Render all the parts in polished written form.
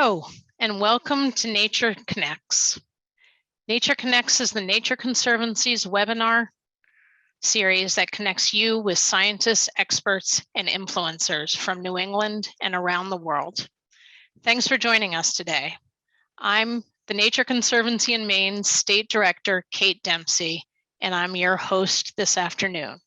Hello, and welcome to Nature Connects. Nature Connects is the Nature Conservancy's webinar series that connects you with scientists, experts, and influencers from New England and around the world. Thanks for joining us today. I'm the Nature Conservancy in Maine State Director, Kate Dempsey, and I'm your host this afternoon.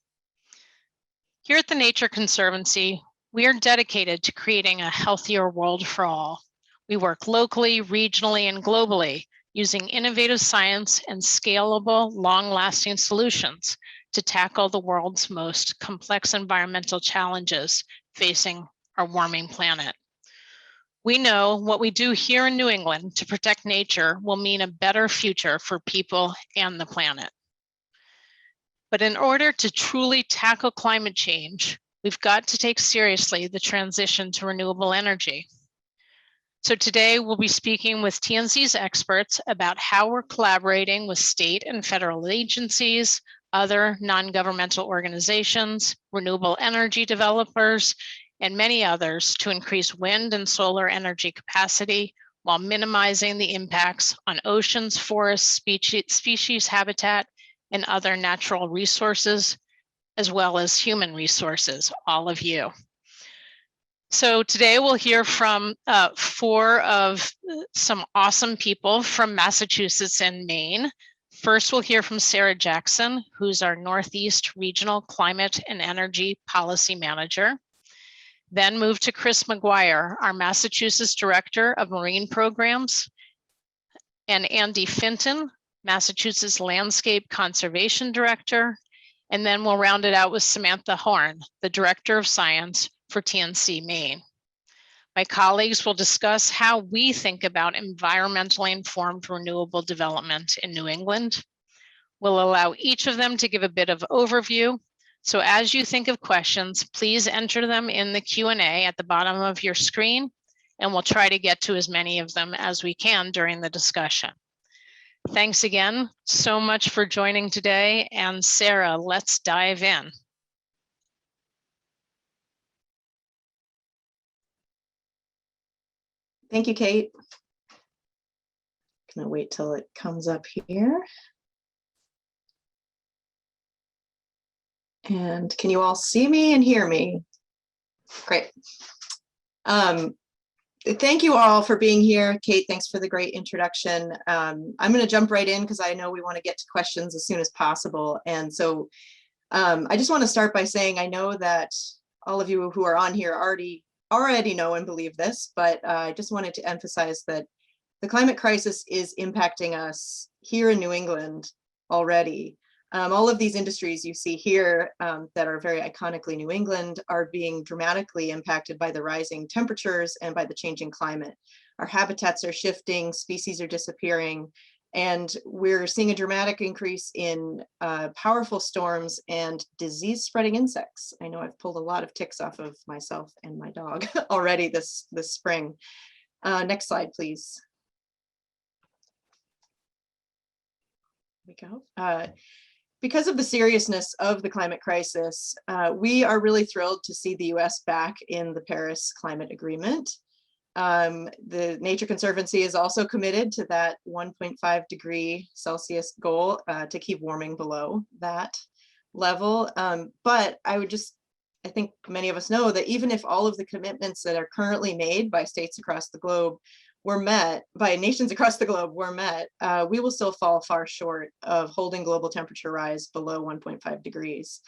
Here at the Nature Conservancy, we are dedicated to creating a healthier world for all. We work locally, regionally, and globally using innovative science and scalable, long-lasting solutions to tackle the world's most complex environmental challenges facing our warming planet. We know what we do here in New England to protect nature will mean a better future for people and the planet. But in order to truly tackle climate change, we've got to take seriously the transition to renewable energy. So today we'll be speaking with TNC's experts about how we're collaborating with state and federal agencies, other non-governmental organizations, renewable energy developers, and many others to increase wind and solar energy capacity while minimizing the impacts on oceans, forests, species habitat, and other natural resources, as well as human resources, all of you. So today we'll hear from four of some awesome people from Massachusetts and Maine. First, we'll hear from Sarah Jackson, who's our Northeast Regional Climate and Energy Policy Manager. Then move to Chris McGuire, our Massachusetts Director of Marine Programs, and Andy Finton, Massachusetts Landscape Conservation Director. And then we'll round it out with Samantha Horn, the Director of Science for TNC Maine. My colleagues will discuss how we think about environmentally informed renewable development in New England. We'll allow each of them to give a bit of overview. So as you think of questions, please enter them in the Q&A at the bottom of your screen, and we'll try to get to as many of them as we can during the discussion. Thanks again so much for joining today. And Sarah, let's dive in. Thank you, Kate. Gonna wait till it comes up here. And can you all see me and hear me? Great. Thank you all for being here. Kate, thanks for the great introduction. I'm going to jump right in because I know we want to get to questions as soon as possible. And so I just want to start by saying I know that all of you who are on here already know and believe this, but I just wanted to emphasize that the climate crisis is impacting us here in New England already. All of these industries you see here that are very iconically New England are being dramatically impacted by the rising temperatures and by the changing climate. Our habitats are shifting, species are disappearing, and we're seeing a dramatic increase in powerful storms and disease-spreading insects. I know I've pulled a lot of ticks off of myself and my dog already this spring. Next slide, please. Here we go. Because of the seriousness of the climate crisis, we are really thrilled to see the US back in the Paris Climate Agreement. The Nature Conservancy is also committed to that 1.5 degree Celsius goal to keep warming below that level. But I think many of us know that even if all of the commitments that are currently made by states across the globe were met, by nations across the globe were met, we will still fall far short of holding global temperature rise below 1.5 degrees.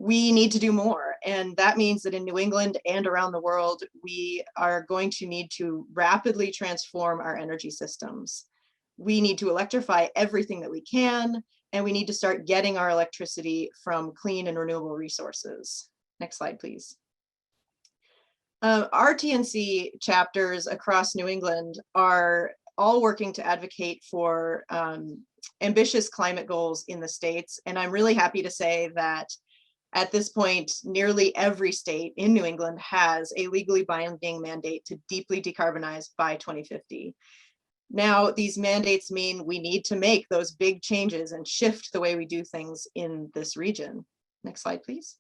We need to do more, and that means that in New England and around the world, we are going to need to rapidly transform our energy systems. We need to electrify everything that we can, and we need to start getting our electricity from clean and renewable resources. Next slide, please. Our TNC chapters across New England are all working to advocate for ambitious climate goals in the states, and I'm really happy to say that at this point, nearly every state in New England has a legally binding mandate to deeply decarbonize by 2050. Now, these mandates mean we need to make those big changes and shift the way we do things in this region. Next slide, please.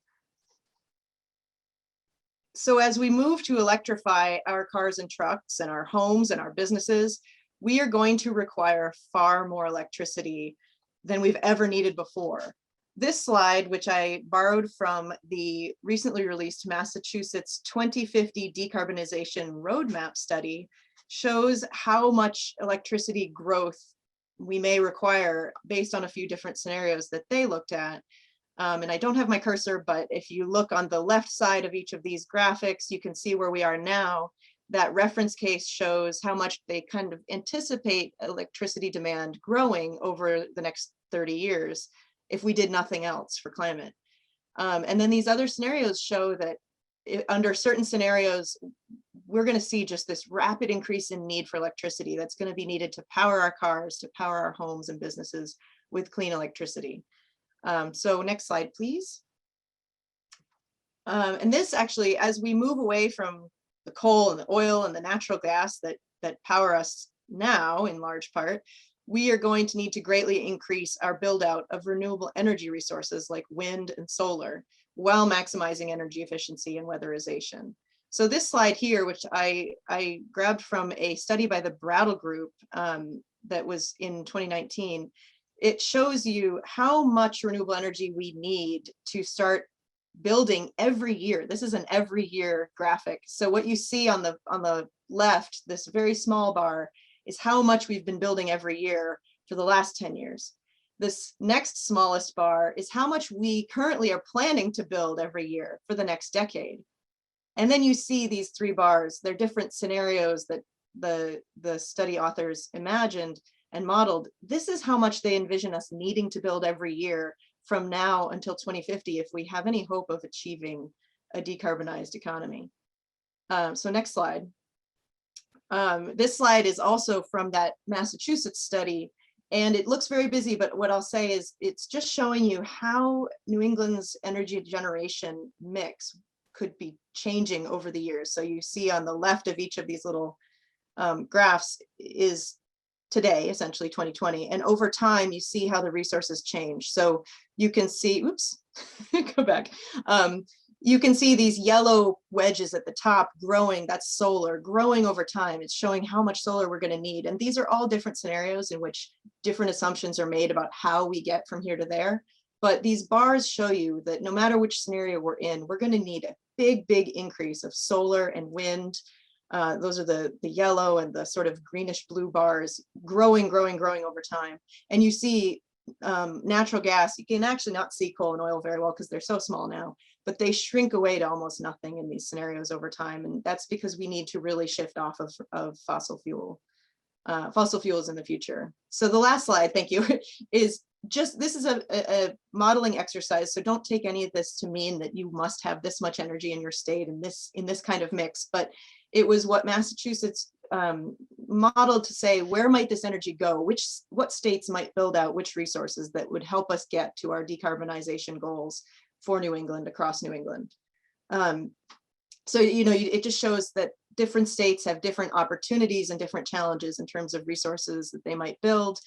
So as we move to electrify our cars and trucks and our homes and our businesses, we are going to require far more electricity than we've ever needed before. This slide, which I borrowed from the recently released Massachusetts 2050 decarbonization roadmap study, shows how much electricity growth we may require based on a few different scenarios that they looked at. And I don't have my cursor, but if you look on the left side of each of these graphics, you can see where we are now. That reference case shows how much they kind of anticipate electricity demand growing over the next 30 years if we did nothing else for climate. And then these other scenarios show that under certain scenarios, we're going to see just this rapid increase in need for electricity that's going to be needed to power our cars, to power our homes and businesses with clean electricity. So next slide, please. And this actually, as we move away from the coal and the oil and the natural gas that power us now in large part, we are going to need to greatly increase our build out of renewable energy resources like wind and solar while maximizing energy efficiency and weatherization. So this slide here, which I grabbed from a study by the Brattle Group that was in 2019, it shows you how much renewable energy we need to start building every year. This is an every year graphic. So what you see on the left, this very small bar, is how much we've been building every year for the last 10 years. This next smallest bar is how much we currently are planning to build every year for the next decade. And then you see these three bars. They're different scenarios that the study authors imagined and modeled. This is how much they envision us needing to build every year from now until 2050 if we have any hope of achieving a decarbonized economy. So next slide. This slide is also from that Massachusetts study, and it looks very busy, but what I'll say is it's just showing you how New England's energy generation mix could be changing over the years. So you see on the left of each of these little graphs is today, essentially 2020, and over time you see how the resources change. So you can see, oops, go back. You can see these yellow wedges at the top growing, that's solar, growing over time. It's showing how much solar we're going to need. And these are all different scenarios in which different assumptions are made about how we get from here to there. But these bars show you that no matter which scenario we're in, we're going to need a big, big increase of solar and wind. Those are the yellow and the sort of greenish blue bars growing over time. And you see natural gas, you can actually not see coal and oil very well because they're so small now, but they shrink away to almost nothing in these scenarios over time. And that's because we need to really shift off of fossil fuels in the future. So the last slide, thank you, is just, this is a modeling exercise. So don't take any of this to mean that you must have this much energy in your state in this kind of mix, but it was what Massachusetts modeled to say, where might this energy go? What states might build out which resources that would help us get to our decarbonization goals for New England, across New England. So, you know, it just shows that different states have different opportunities and different challenges in terms of resources that they might build.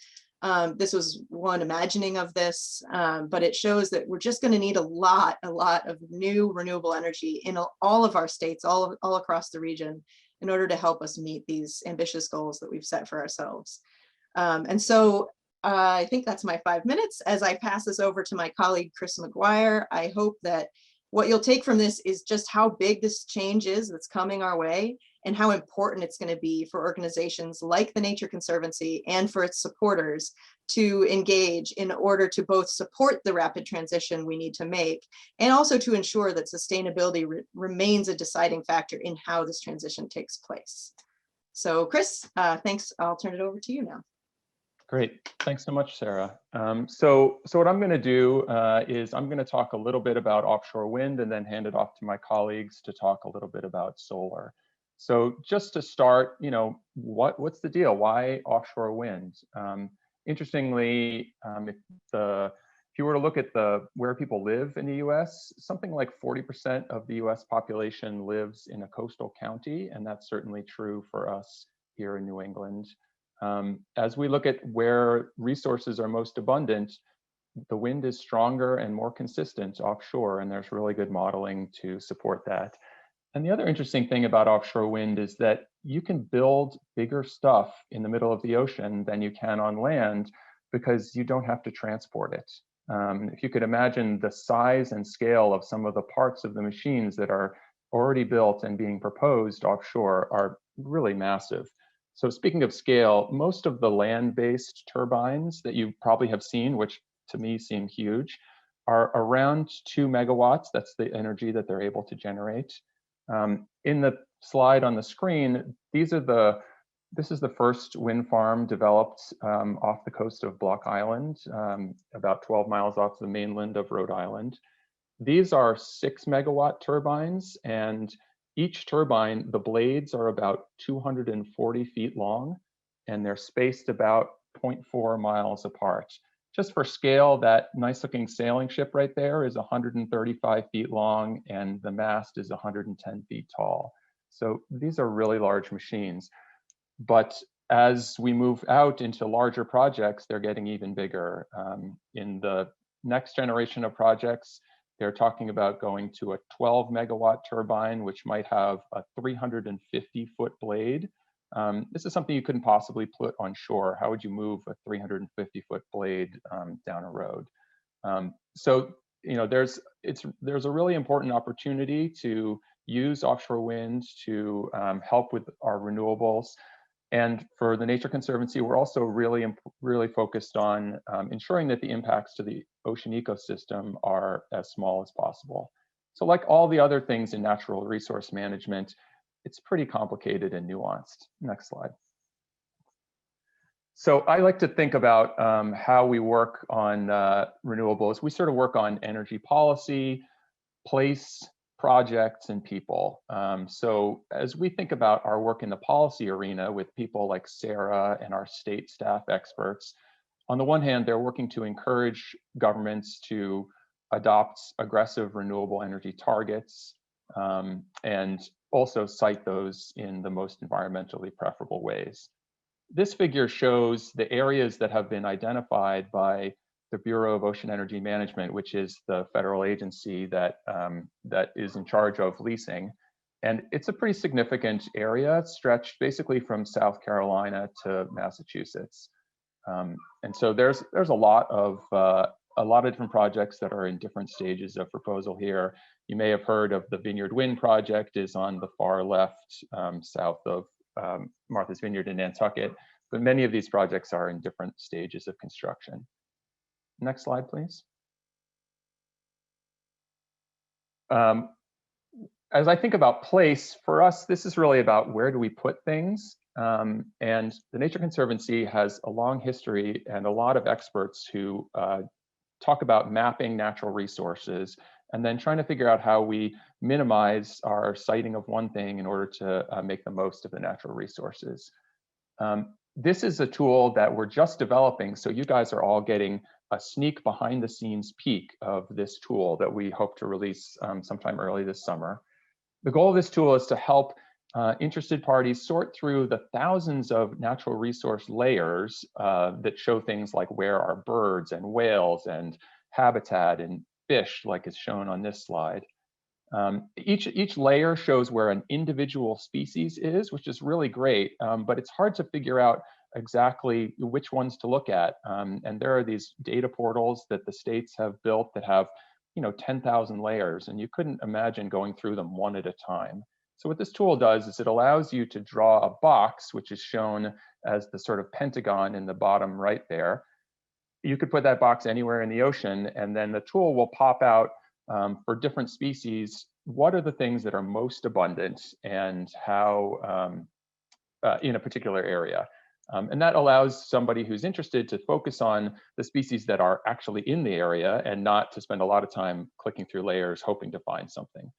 This was one imagining of this, but it shows that we're just going to need a lot of new renewable energy in all of our states, all across the region, in order to help us meet these ambitious goals that we've set for ourselves. And so I think that's my 5 minutes. As I pass this over to my colleague, Chris McGuire, I hope that what you'll take from this is just how big this change is that's coming our way, and how important it's going to be for organizations like the Nature Conservancy and for its supporters to engage in order to both support the rapid transition we need to make, and also to ensure that sustainability remains a deciding factor in how this transition takes place. So Chris, thanks. I'll turn it over to you now. Great, thanks so much, Sarah. So what I'm going to do is I'm going to talk a little bit about offshore wind and then hand it off to my colleagues to talk a little bit about solar. So just to start, you know, what's the deal? Why offshore wind? Interestingly, if you were to look at where people live in the U.S., something like 40% of the U.S. population lives in a coastal county, and that's certainly true for us here in New England. As we look at where resources are most abundant, the wind is stronger and more consistent offshore, and there's really good modeling to support that. And the other interesting thing about offshore wind is that you can build bigger stuff in the middle of the ocean than you can on land because you don't have to transport it. If you could imagine the size and scale of some of the parts of the machines that are already built and being proposed offshore are really massive. So speaking of scale, most of the land-based turbines that you probably have seen, which to me seem huge, are around 2 megawatts. That's the energy that they're able to generate. In the slide on the screen, this is the first wind farm developed off the coast of Block Island, about 12 miles off the mainland of Rhode Island. These are 6 megawatt turbines, and each turbine, the blades are about 240 feet long, and they're spaced about 0.4 miles apart. Just for scale, that nice looking sailing ship right there is 135 feet long, and the mast is 110 feet tall. So these are really large machines. But as we move out into larger projects, they're getting even bigger. In the next generation of projects, they're talking about going to a 12 megawatt turbine, which might have a 350-foot blade. This is something you couldn't possibly put on shore. How would you move a 350-foot blade down a road? So there's a really important opportunity to use offshore wind to help with our renewables. And for the Nature Conservancy, we're also really focused on ensuring that the impacts to the ocean ecosystem are as small as possible. So like all the other things in natural resource management, it's pretty complicated and nuanced. Next slide. So I like to think about how we work on renewables. We sort of work on energy policy, place, projects, and people. So as we think about our work in the policy arena with people like Sarah and our state staff experts, on the one hand, they're working to encourage governments to adopt aggressive renewable energy targets and also cite those in the most environmentally preferable ways. This figure shows the areas that have been identified by the Bureau of Ocean Energy Management, which is the federal agency that is in charge of leasing. And it's a pretty significant area. It's stretched basically from South Carolina to Massachusetts. And so there's a lot of different projects that are in different stages of proposal here. You may have heard of the Vineyard Wind project is on the far left, south of Martha's Vineyard in Nantucket, but many of these projects are in different stages of construction. Next slide, please. As I think about place, for us, this is really about where do we put things. And the Nature Conservancy has a long history and a lot of experts who talk about mapping natural resources and then trying to figure out how we minimize our siting of one thing in order to make the most of the natural resources. This is a tool that we're just developing, so you guys are all getting a sneak behind the scenes peek of this tool that we hope to release sometime early this summer. The goal of this tool is to help interested parties sort through the thousands of natural resource layers that show things like where are birds and whales and habitat and fish, like is shown on this slide. Each layer shows where an individual species is, which is really great, but it's hard to figure out exactly which ones to look at. And there are these data portals that the states have built that have 10,000 layers, and you couldn't imagine going through them one at a time. So what this tool does is it allows you to draw a box, which is shown as the sort of pentagon in the bottom right there. You could put that box anywhere in the ocean, and then the tool will pop out for different species, what are the things that are most abundant and how in a particular area. And that allows somebody who's interested to focus on the species that are actually in the area and not to spend a lot of time clicking through layers hoping to find something.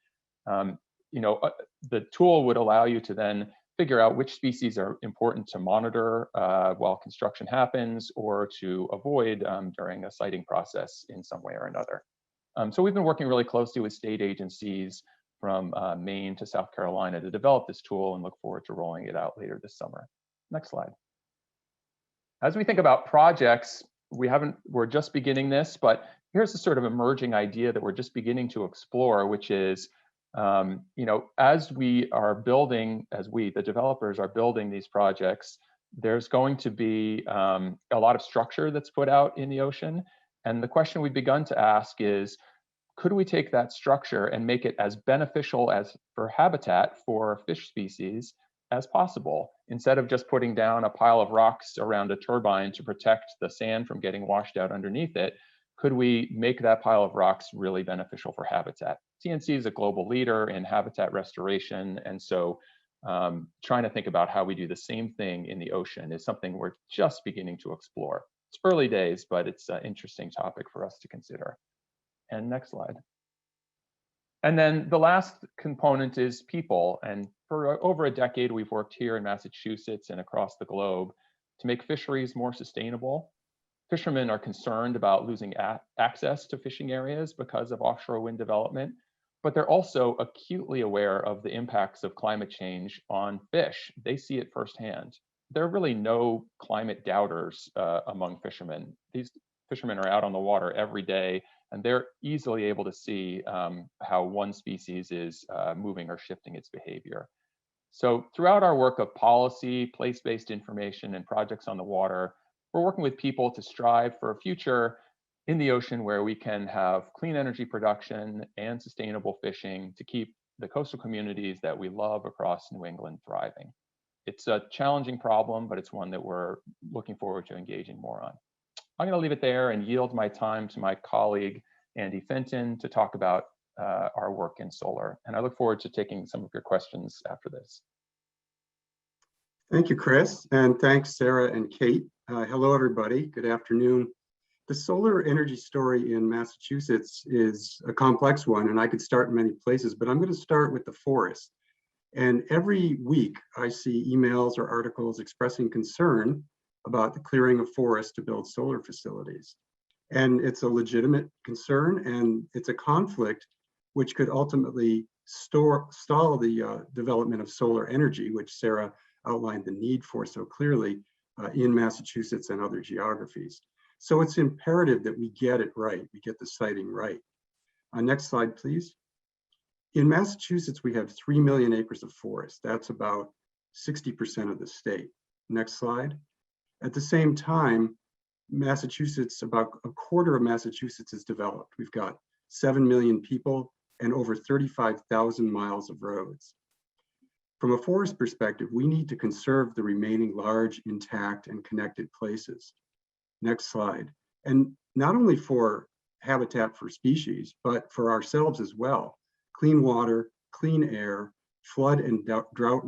The tool would allow you to then figure out which species are important to monitor while construction happens or to avoid during a siting process in some way or another. So we've been working really closely with state agencies from Maine to South Carolina to develop this tool and look forward to rolling it out later this summer. Next slide. As we think about projects, we're just beginning this, but here's a sort of emerging idea that we're just beginning to explore, which is As we are building, the developers are building these projects, there's going to be a lot of structure that's put out in the ocean. And the question we've begun to ask is, could we take that structure and make it as beneficial as for habitat for fish species as possible? Instead of just putting down a pile of rocks around a turbine to protect the sand from getting washed out underneath it, could we make that pile of rocks really beneficial for habitat? TNC is a global leader in habitat restoration, and so trying to think about how we do the same thing in the ocean is something we're just beginning to explore. It's early days, but it's an interesting topic for us to consider. And next slide. And then the last component is people. And for over a decade, we've worked here in Massachusetts and across the globe to make fisheries more sustainable. Fishermen are concerned about losing access to fishing areas because of offshore wind development, but they're also acutely aware of the impacts of climate change on fish. They see it firsthand. There are really no climate doubters among fishermen. These fishermen are out on the water every day, and they're easily able to see how one species is moving or shifting its behavior. So throughout our work of policy, place-based information, and projects on the water, we're working with people to strive for a future in the ocean where we can have clean energy production and sustainable fishing to keep the coastal communities that we love across New England thriving. It's a challenging problem, but it's one that we're looking forward to engaging more on. I'm going to leave it there and yield my time to my colleague, Andy Finton, to talk about our work in solar. And I look forward to taking some of your questions after this. Thank you, Chris, and thanks, Sarah and Kate. Hello, everybody. Good afternoon. The solar energy story in Massachusetts is a complex one, and I could start in many places, but I'm going to start with the forest. And every week, I see emails or articles expressing concern about the clearing of forests to build solar facilities. And it's a legitimate concern, and it's a conflict which could ultimately stall the development of solar energy, which Sarah outlined the need for so clearly in Massachusetts and other geographies. So it's imperative that we get it right, we get the siting right. Next slide, please. In Massachusetts, we have 3 million acres of forest. That's about 60% of the state. Next slide. At the same time, Massachusetts, about a quarter of Massachusetts is developed. We've got 7 million people and over 35,000 miles of roads. From a forest perspective, we need to conserve the remaining large, intact, and connected places. Next slide. And not only for habitat for species, but for ourselves as well. Clean water, clean air, flood and drought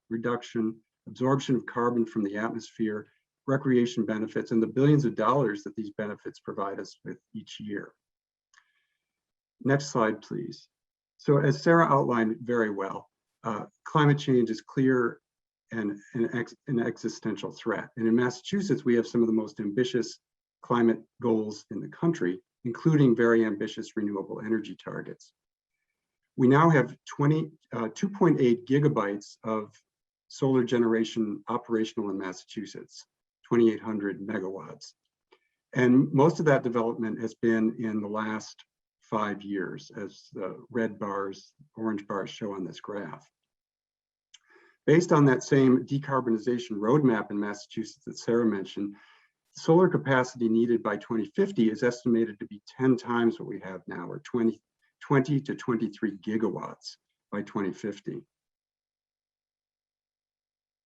reduction, absorption of carbon from the atmosphere, recreation benefits, and the billions of dollars that these benefits provide us with each year. Next slide, please. So as Sarah outlined very well, climate change is clear and an existential threat. And in Massachusetts, we have some of the most ambitious climate goals in the country, including very ambitious renewable energy targets. We now have 2.8 gigabytes of solar generation operational in Massachusetts, 2,800 megawatts. And most of that development has been in the last 5 years, as the red bars, orange bars show on this graph. Based on that same decarbonization roadmap in Massachusetts that Sarah mentioned, solar capacity needed by 2050 is estimated to be 10 times what we have now, or 20 to 23 gigawatts by 2050.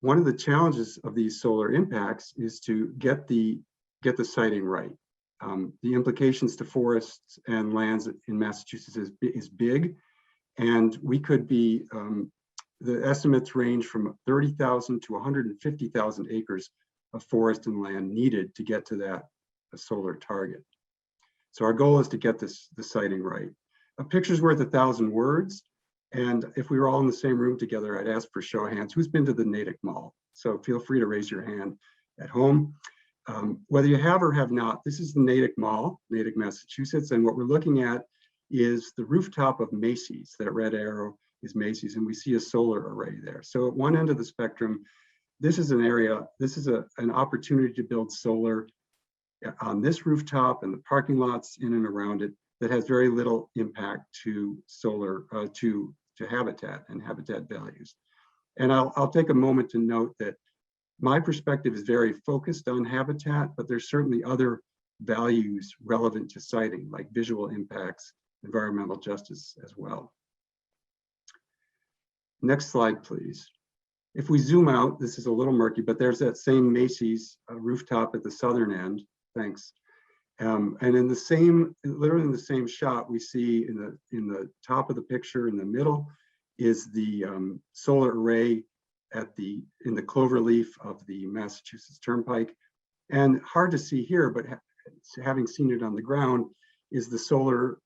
One of the challenges of these solar impacts is to get the siting right. The implications to forests and lands in Massachusetts is big, and we could be, the estimates range from 30,000 to 150,000 acres of forest and land needed to get to that solar target. So our goal is to get the siting right. A picture's worth 1,000 words, and if we were all in the same room together, I'd ask for show of hands. Who's been to the Natick Mall? So feel free to raise your hand at home. Whether you have or have not, this is the Natick Mall, Natick, Massachusetts, and what we're looking at is the rooftop of Macy's. That red arrow is Macy's, and we see a solar array there. So at one end of the spectrum, this is an area, this is an opportunity to build solar on this rooftop and the parking lots in and around it that has very little impact to solar, to to habitat and habitat values. And I'll take a moment to note that my perspective is very focused on habitat, but there's certainly other values relevant to siting, like visual impacts, environmental justice as well. Next slide, please. If we zoom out, this is a little murky, but there's that same Macy's rooftop at the southern end. Thanks. And in the same, literally in the same shot, we see in the top of the picture in the middle is the solar array in the clover leaf of the Massachusetts Turnpike. And hard to see here, but having seen it on the ground, is the solar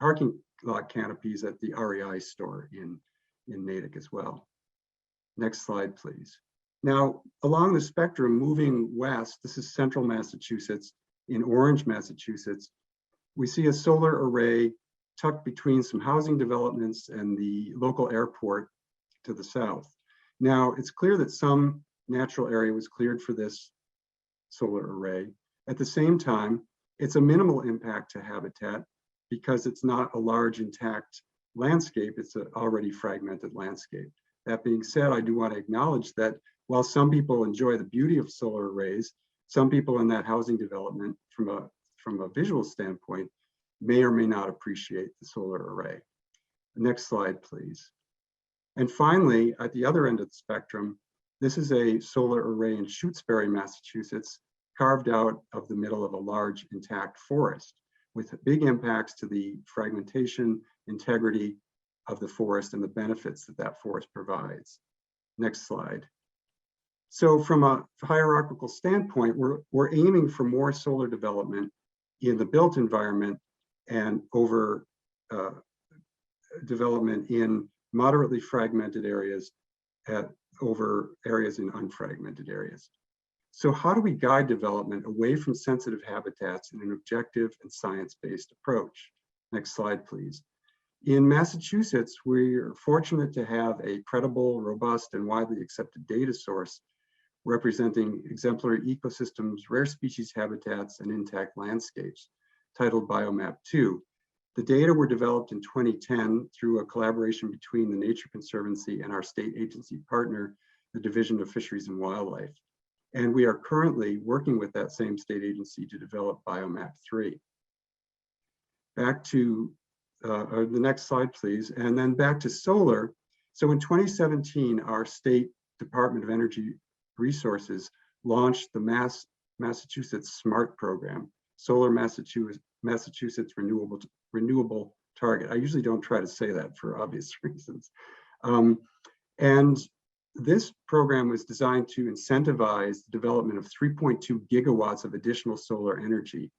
parking lot canopies at the REI store in Natick as well. Next slide, please. Now, along the spectrum, moving west, this is central Massachusetts. In Orange, Massachusetts, we see a solar array tucked between some housing developments and the local airport to the south. Now, it's clear that some natural area was cleared for this solar array. At the same time, it's a minimal impact to habitat because it's not a large intact landscape, it's an already fragmented landscape. That being said, I do want to acknowledge that while some people enjoy the beauty of solar arrays, some people in that housing development from a visual standpoint may or may not appreciate the solar array. Next slide, please. And finally, at the other end of the spectrum, this is a solar array in Shutesbury, Massachusetts, carved out of the middle of a large intact forest with big impacts to the fragmentation, integrity of the forest and the benefits that that forest provides. Next slide. So from a hierarchical standpoint, we're aiming for more solar development in the built environment and over development in moderately fragmented areas over areas in unfragmented areas. So how do we guide development away from sensitive habitats in an objective and science-based approach? Next slide, please. In Massachusetts, we're fortunate to have a credible, robust, and widely accepted data source representing exemplary ecosystems, rare species habitats, and intact landscapes, titled Biomap 2. The data were developed in 2010 through a collaboration between the Nature Conservancy and our state agency partner, the Division of Fisheries and Wildlife. And we are currently working with that same state agency to develop Biomap 3. Back to the next slide, please, and then back to solar. So in 2017, our state Department of Energy Resources launched the Massachusetts SMART program, Solar Massachusetts Renewable Target. I usually don't try to say that for obvious reasons. And this program was designed to incentivize the development of 3.2 gigawatts of additional solar energy.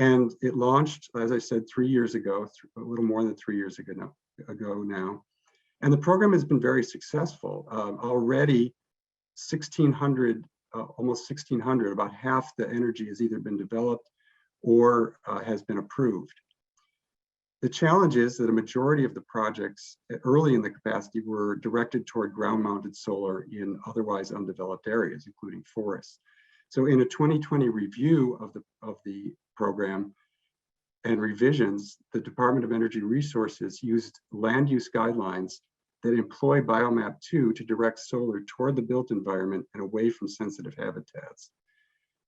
And it launched, as I said, 3 years ago, a little more than 3 years ago now. And the program has been very successful. Already 1,600, almost 1,600, about half the energy has either been developed or has been approved. The challenge is that a majority of the projects early in the capacity were directed toward ground-mounted solar in otherwise undeveloped areas, including forests. So in a 2020 review of the program and revisions, the Department of Energy Resources used land use guidelines that employ Biomap 2 to direct solar toward the built environment and away from sensitive habitats.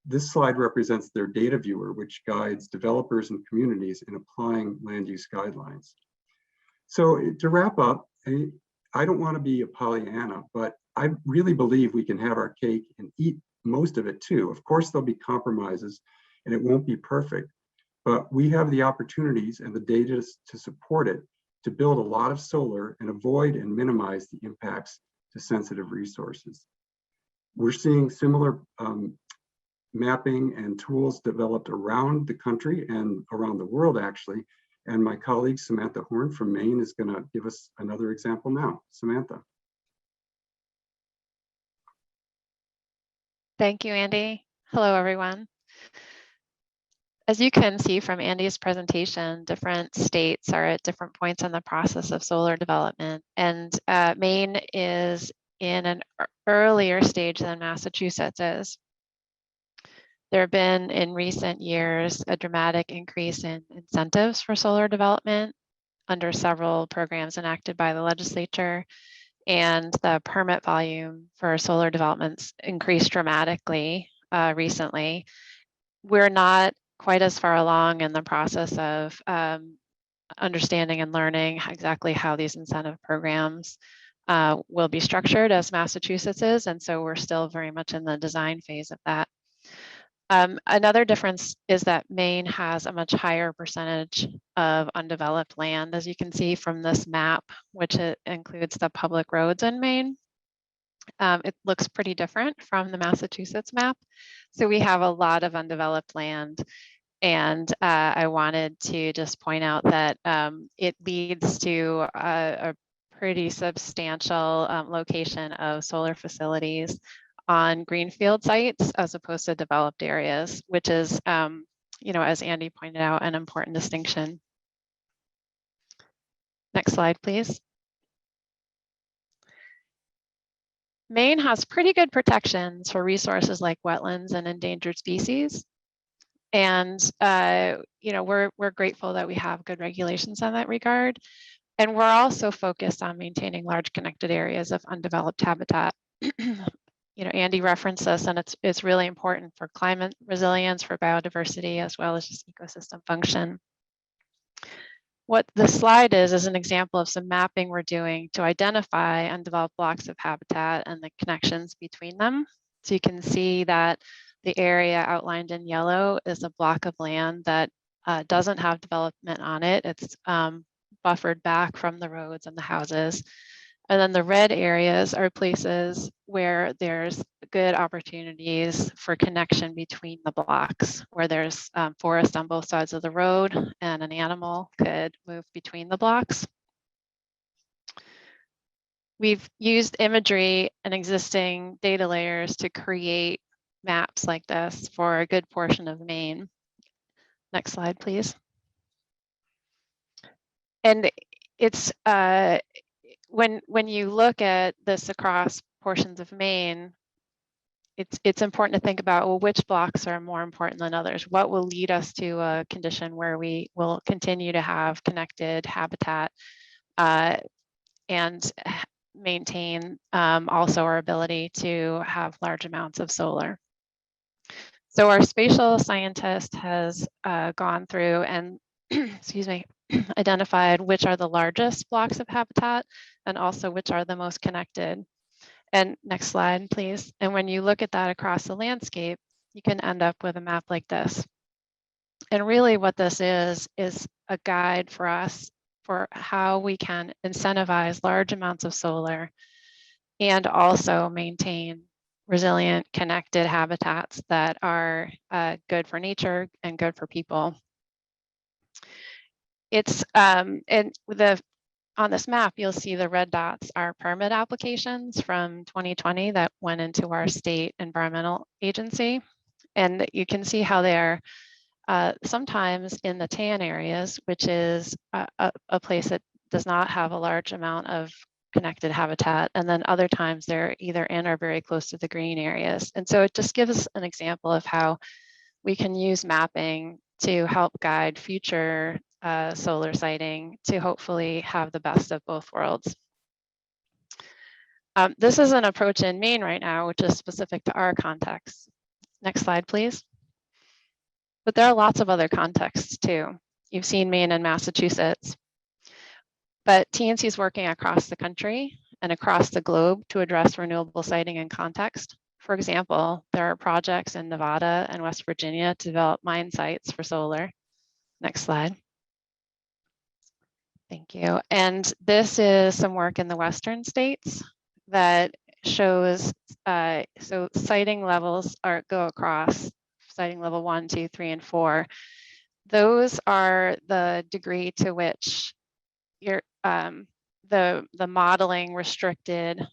This slide represents their data viewer, which guides developers and communities in applying land use guidelines. So to wrap up, I don't want to be a Pollyanna, but I really believe we can have our cake and eat most of it too. Of course, there'll be compromises and it won't be perfect, but we have the opportunities and the data to support it, to build a lot of solar and avoid and minimize the impacts to sensitive resources. We're seeing similar mapping and tools developed around the country and around the world, actually. And my colleague, Samantha Horn from Maine, is going to give us another example now. Samantha. Thank you, Andy. Hello, everyone. As you can see from Andy's presentation, different states are at different points in the process of solar development, and Maine is in an earlier stage than Massachusetts is. There have been in recent years a dramatic increase in incentives for solar development. under several programs enacted by the legislature, and the permit volume for solar developments increased dramatically recently. We're not quite as far along in the process of understanding and learning exactly how these incentive programs will be structured as Massachusetts is, and so we're still very much in the design phase of that. Another difference is that Maine has a much higher percentage of undeveloped land, as you can see from this map, which includes the public roads in Maine. It looks pretty different from the Massachusetts map. So we have a lot of undeveloped land. And I wanted to just point out that it leads to a pretty substantial location of solar facilities on greenfield sites as opposed to developed areas, which is, you know, as Andy pointed out, an important distinction. Next slide, please. Maine has pretty good protections for resources like wetlands and endangered species. And, you know, we're grateful that we have good regulations in that regard. And we're also focused on maintaining large connected areas of undeveloped habitat. You know, Andy referenced this, and it's really important for climate resilience, for biodiversity, as well as just ecosystem function. What this slide is an example of some mapping we're doing to identify undeveloped blocks of habitat and the connections between them. So you can see that the area outlined in yellow is a block of land that doesn't have development on it. It's buffered back from the roads and the houses. And then the red areas are places where there's good opportunities for connection between the blocks, where there's forest on both sides of the road and an animal could move between the blocks. We've used imagery and existing data layers to create maps like this for a good portion of Maine. Next slide, please. And it's when you look at this across portions of Maine, it's important to think about, well, which blocks are more important than others? What will lead us to a condition where we will continue to have connected habitat and maintain also our ability to have large amounts of solar. So our spatial scientist has gone through and, excuse me, identified which are the largest blocks of habitat and also which are the most connected. And next slide, please. And when you look at that across the landscape, you can end up with a map like this. And really what this is a guide for us for how we can incentivize large amounts of solar and also maintain resilient, connected habitats that are good for nature and good for people. It's on this map, you'll see the red dots are permit applications from 2020 that went into our state environmental agency. And you can see how they're sometimes in the tan areas, which is a place that does not have a large amount of connected habitat. And then other times they're either in or very close to the green areas. And so it just gives us an example of how we can use mapping to help guide future solar siting to hopefully have the best of both worlds. This is an approach in Maine right now, which is specific to our context. Next slide, please. But there are lots of other contexts too. You've seen Maine and Massachusetts, but TNC is working across the country and across the globe to address renewable siting and context. For example, there are projects in Nevada and West Virginia to develop mine sites for solar. Next slide. Thank you. And this is some work in the Western states that shows, so siting levels go across siting level 1, 2, 3, and 4. Those are the degree to which your the modeling restricted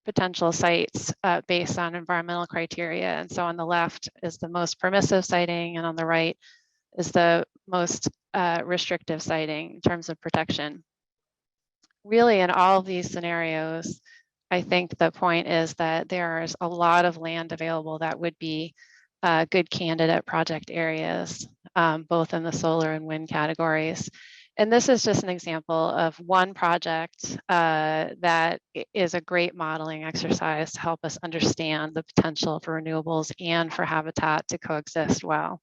potential sites based on environmental criteria. And so on the left is the most permissive siting, and on the right is the most restrictive siting in terms of protection. Really, in all of these scenarios, I think the point is that there's a lot of land available that would be good candidate project areas, both in the solar and wind categories. And this is just an example of one project that is a great modeling exercise to help us understand the potential for renewables and for habitat to coexist well.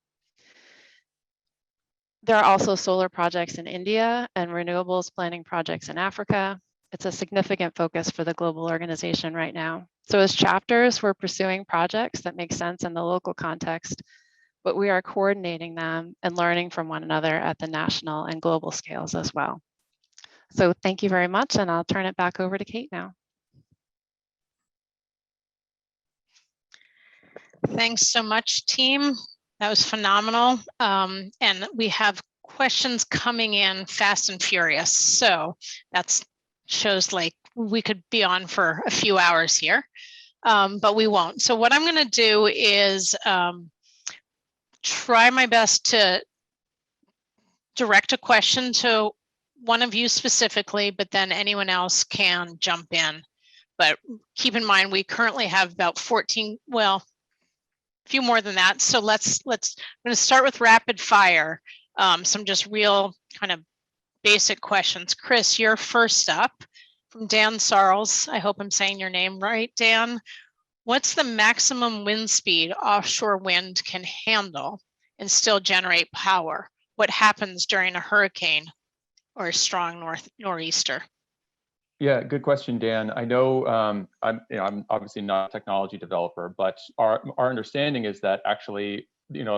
There are also solar projects in India and renewables planning projects in Africa. It's a significant focus for the global organization right now. So as chapters, we're pursuing projects that make sense in the local context, but we are coordinating them and learning from one another at the national and global scales as well. So thank you very much, and I'll turn it back over to Kate now. Thanks so much, team. That was phenomenal. And we have questions coming in fast and furious. So that shows like we could be on for a few hours here, but we won't. So what I'm going to do is try my best to direct a question to one of you specifically, but then anyone else can jump in. But keep in mind, we currently have about 14, well, a few more than that. So I'm going to start with rapid fire. Some just real kind of basic questions. Chris, you're first up from Dan Sarles. I hope I'm saying your name right, Dan. What's the maximum wind speed offshore wind can handle and still generate power? What happens during a hurricane or a strong nor'easter? Yeah, good question, Dan. I know I'm obviously not a technology developer, but our understanding is that actually,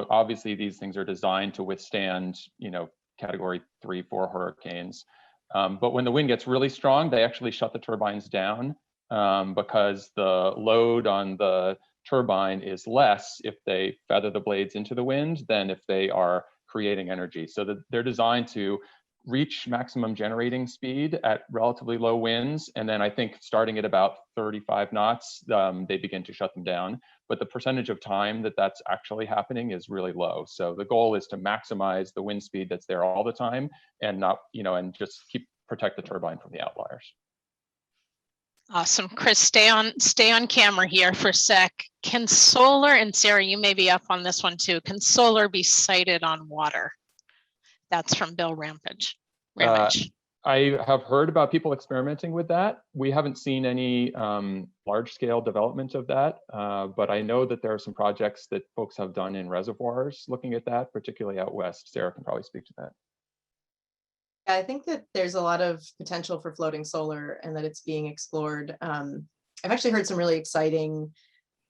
obviously these things are designed to withstand, category 3, 4 hurricanes. But when the wind gets really strong, they actually shut the turbines down because the load on the turbine is less if they feather the blades into the wind than if they are creating energy. So that they're designed to reach maximum generating speed at relatively low winds. And then I think starting at about 35 knots, they begin to shut them down. But the percentage of time that that's actually happening is really low. So the goal is to maximize the wind speed that's there all the time and not, and just protect the turbine from the outliers. Awesome. Chris, stay on camera here for a sec. Can solar, and Sarah, you may be up on this one too, can solar be sited on water? That's from Bill Ramage. I have heard about people experimenting with that. We haven't seen any large-scale development of that, but I know that there are some projects that folks have done in reservoirs looking at that, particularly out west. Sarah can probably speak to that. I think that there's a lot of potential for floating solar and that it's being explored. I've actually heard some really exciting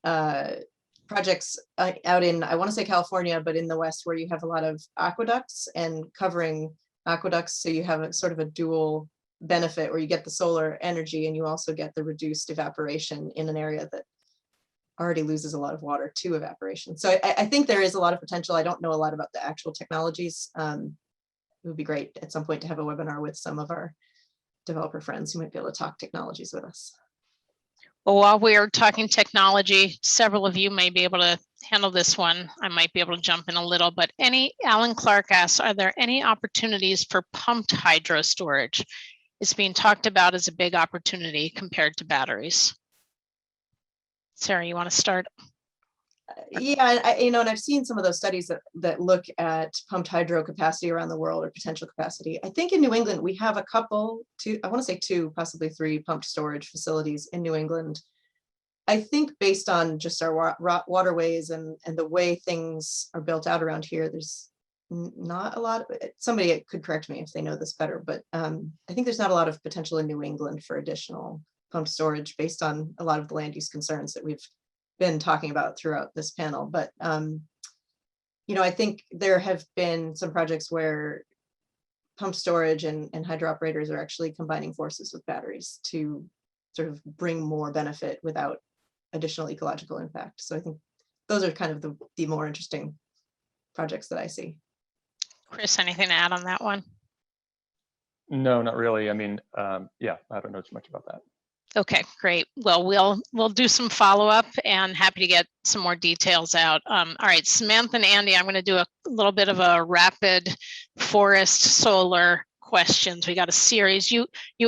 projects out in, I want to say California, but in the West, where you have a lot of aqueducts and covering aqueducts. So you have a sort of a dual benefit where you get the solar energy and you also get the reduced evaporation in an area that already loses a lot of water to evaporation. So I think there is a lot of potential. I don't know a lot about the actual technologies. It would be great at some point to have a webinar with some of our developer friends who might be able to talk technologies with us. Well, while we're talking technology, several of you may be able to handle this one. I might be able to jump in a little, but Alan Clark asks, are there any opportunities for pumped hydro storage? It's being talked about as a big opportunity compared to batteries. Sarah, you want to start? Yeah, and I've seen some of those studies that look at pumped hydro capacity around the world or potential capacity. I think in New England, we have a couple, I want to say 2, possibly 3 pumped storage facilities in New England. I think based on just our waterways and the way things are built out around here, there's not a lot, somebody could correct me if they know this better, but I think there's not a lot of potential in New England for additional pumped storage based on a lot of the land use concerns that we've been talking about throughout this panel. But I think there have been some projects where pump storage and hydro operators are actually combining forces with batteries to sort of bring more benefit without additional ecological impact. So I think those are kind of the more interesting projects that I see. Chris, anything to add on that one? No, not really. I mean, yeah, I don't know too much about that. Okay, great. Well, we'll do some follow-up and happy to get some more details out. All right, Samantha and Andy, I'm going to do a little bit of a rapid forest solar questions. We got a series. You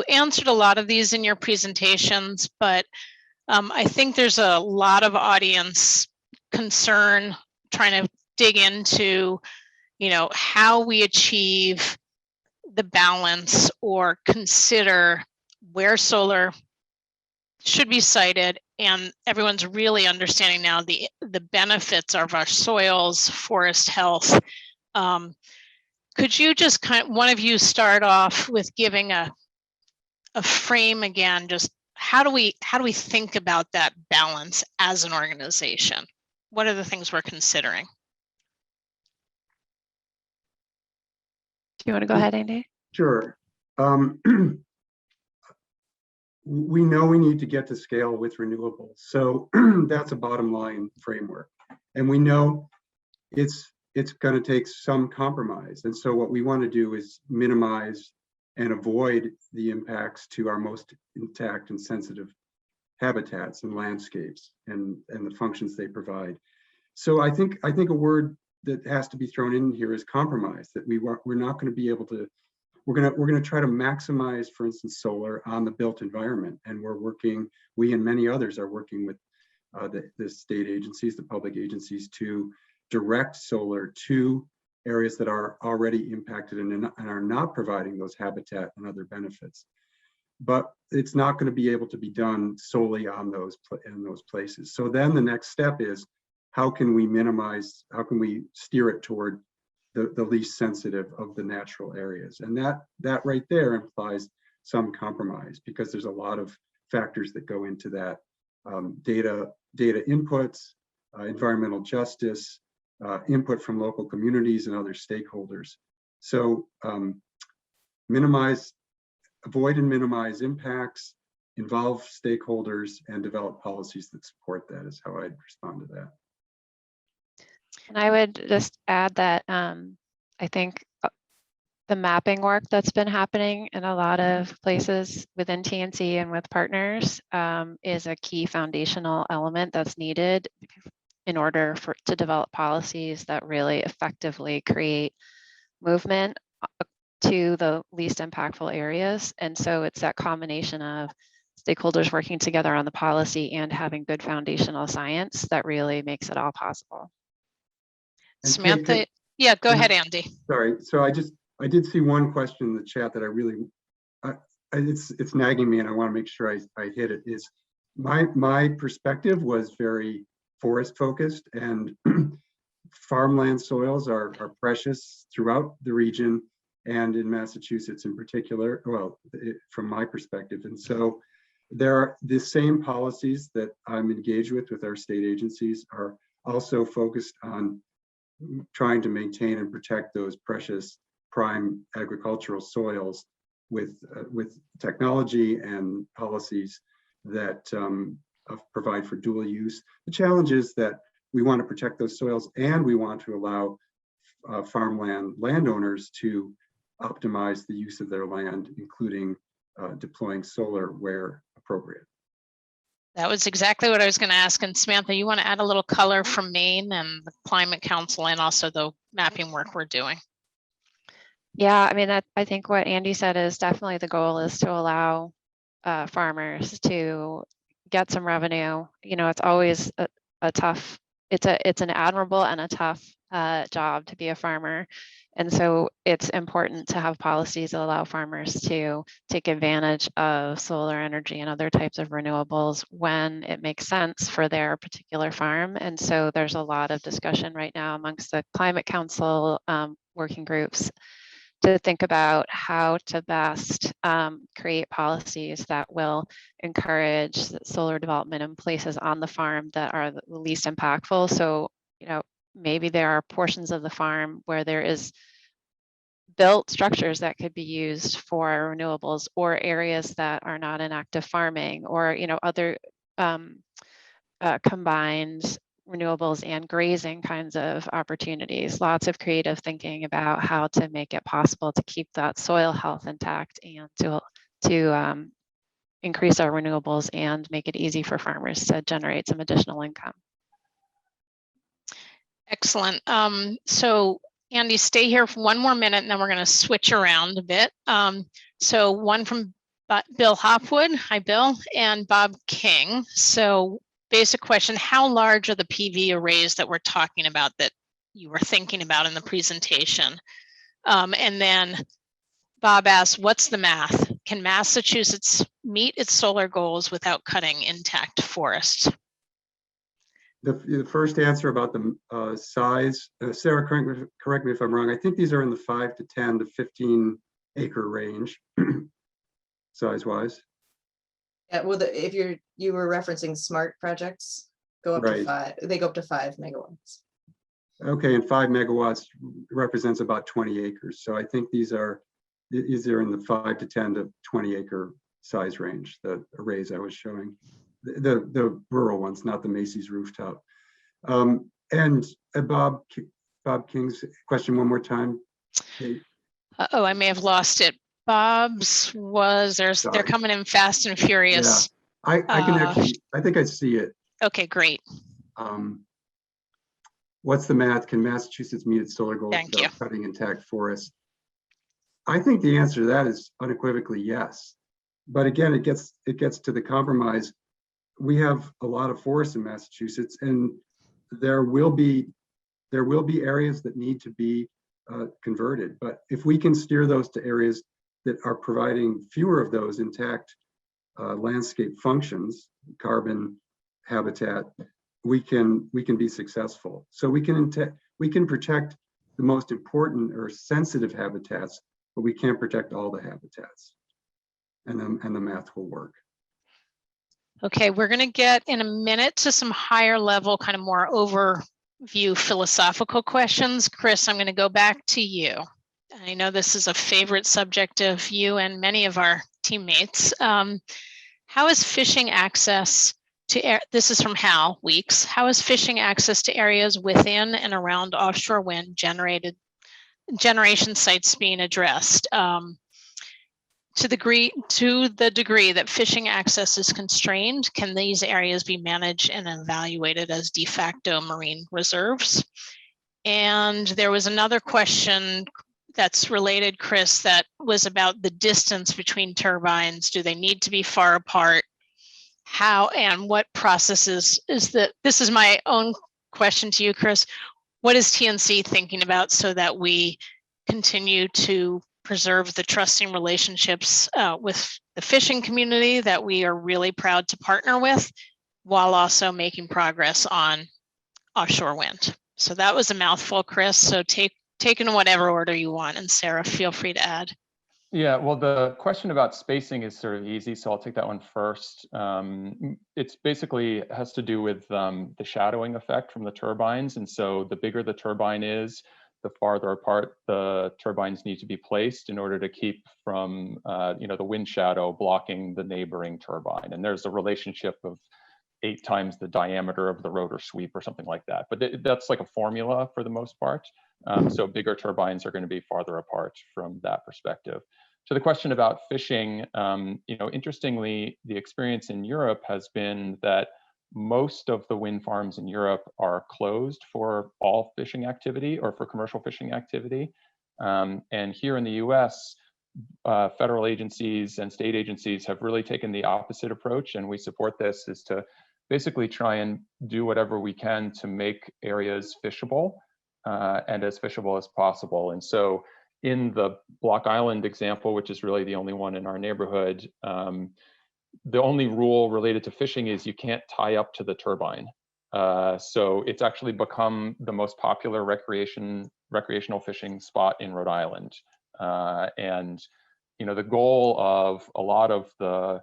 answered a lot of these in your presentations, but I think there's a lot of audience concern trying to dig into, how we achieve the balance or consider where solar should be sited, and everyone's really understanding now the benefits of our soils, forest health. Could you just one of you start off with giving a frame again, just how do we think about that balance as an organization? What are the things we're considering? Do you want to go ahead, Andy? Sure. We know we need to get to scale with renewables. So that's a bottom line framework. And we know it's going to take some compromise. And so what we want to do is minimize and avoid the impacts to our most intact and sensitive habitats and landscapes and the functions they provide. So I think a word that has to be thrown in here is compromise, that we're not going to be able to, we're going to try to maximize, for instance, solar on the built environment. And we and many others are working with the state agencies, the public agencies, to direct solar to areas that are already impacted and are not providing those habitat and other benefits. But it's not going to be able to be done solely on those places. So then the next step is, how can we steer it toward the least sensitive of the natural areas? And that right there implies some compromise, because there's a lot of factors that go into that. Data inputs, environmental justice, input from local communities and other stakeholders. So avoid and minimize impacts, involve stakeholders, and develop policies that support that is how I'd respond to that. And I would just add that I think the mapping work that's been happening in a lot of places within TNC and with partners is a key foundational element that's needed in order to develop policies that really effectively create movement to the least impactful areas. And so it's that combination of stakeholders working together on the policy and having good foundational science that really makes it all possible. And Samantha, Kate, yeah, go ahead, Andy. Sorry, so I did see one question in the chat that I really, it's nagging me and I want to make sure I hit it. Is my perspective was very forest focused, and farmland soils are precious throughout the region and in Massachusetts in particular, well, from my perspective. And so there are the same policies that I'm engaged with our state agencies are also focused on trying to maintain and protect those precious prime agricultural soils with technology and policies that provide for dual use. The challenge is that we want to protect those soils, and we want to allow farmland landowners to optimize the use of their land, including deploying solar where appropriate. That was exactly what I was going to ask. And Samantha, you want to add a little color from Maine and the Climate Council and also the mapping work we're doing? Yeah, I mean, I think what Andy said is definitely the goal, is to allow farmers to get some revenue. You know, it's always a tough, it's an admirable and a tough job to be a farmer. And so it's important to have policies that allow farmers to take advantage of solar energy and other types of renewables when it makes sense for their particular farm. And so there's a lot of discussion right now amongst the Climate Council working groups to think about how to best create policies that will encourage solar development in places on the farm that are the least impactful. So, you know, maybe there are portions of the farm where there is built structures that could be used for renewables, or areas that are not in active farming, or, you know, other combined renewables and grazing kinds of opportunities. Lots of creative thinking about how to make it possible to keep that soil health intact and to increase our renewables and make it easy for farmers to generate some additional income. Excellent. So Andy, stay here for one more minute and then we're going to switch around a bit. So one from Bill Hopwood, hi Bill, and Bob King. So basic question, how large are the PV arrays that we're talking about that you were thinking about in the presentation? And then Bob asks, what's the math? Can Massachusetts meet its solar goals without cutting intact forest? The first answer about the size, Sarah, correct me if I'm wrong. I think these are in the 5 to 10 to 15 acre range, size-wise. Yeah, well, if you were referencing smart projects, go up to Right. 5. They go up to 5 megawatts. Okay, and 5 megawatts represents about 20 acres. So I think these are in the 5 to 10 to 20 acre size range, the arrays I was showing. The rural ones, not the Macy's rooftop. And Bob King's question one more time. Kate? Oh, I may have lost it. Bob's was, they're Sorry. coming in fast and furious. I can actually, I think I see it. Okay, great. What's the math? Can Massachusetts meet its solar goals Thank without cutting intact forests? I think the answer to that is unequivocally yes. But again, it gets to the compromise. We have a lot of forests in Massachusetts, and there will be areas that need to be converted. But if we can steer those to areas that are providing fewer of those intact landscape functions, carbon, habitat, we can be successful. So we can protect the most important or sensitive habitats, but we can't protect all the habitats, and the math will work. Okay, we're going to get in a minute to some higher level, kind of more overview philosophical questions. Chris, I'm going to go back to you. I know this is a favorite subject of you and many of our teammates. How is fishing access to, this is from Hal Weeks, how is fishing access to areas within and around offshore wind generation sites being addressed? To the degree that fishing access is constrained, can these areas be managed and evaluated as de facto marine reserves? And there was another question that's related, Chris, that was about the distance between turbines. Do they need to be far apart? How and what processes is that? This is my own question to you, Chris. What is TNC thinking about so that we continue to preserve the trusting relationships with the fishing community that we are really proud to partner with, while also making progress on offshore wind? So that was a mouthful, Chris. So take in whatever order you want. And Sarah, feel free to add. Yeah, well, the question about spacing is sort of easy, so I'll take that one first. It's basically has to do with the shadowing effect from the turbines. And so the bigger the turbine is, the farther apart the turbines need to be placed in order to keep from the wind shadow blocking the neighboring turbine. And there's a relationship of 8 times the diameter of the rotor sweep or something like that. But that's like a formula for the most part. So bigger turbines are going to be farther apart from that perspective. To the question about fishing, interestingly, the experience in Europe has been that most of the wind farms in Europe are closed for all fishing activity or for commercial fishing activity. And here in the US, federal agencies and state agencies have really taken the opposite approach, and we support this, is to basically try and do whatever we can to make areas fishable and as fishable as possible. And so in the Block Island example, which is really the only one in our neighborhood, the only rule related to fishing is you can't tie up to the turbine. So it's actually become the most popular recreational fishing spot in Rhode Island. And the goal of a lot of the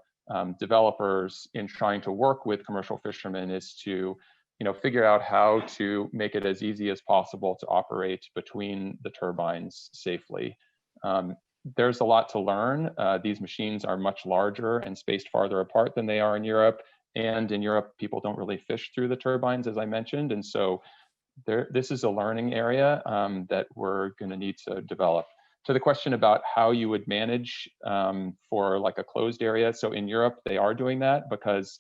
developers in trying to work with commercial fishermen is to figure out how to make it as easy as possible to operate between the turbines safely. There's a lot to learn. These machines are much larger and spaced farther apart than they are in Europe. And in Europe, people don't really fish through the turbines, as I mentioned. And so this is a learning area that we're going to need to develop. To the question about how you would manage for like a closed area. So in Europe, they are doing that because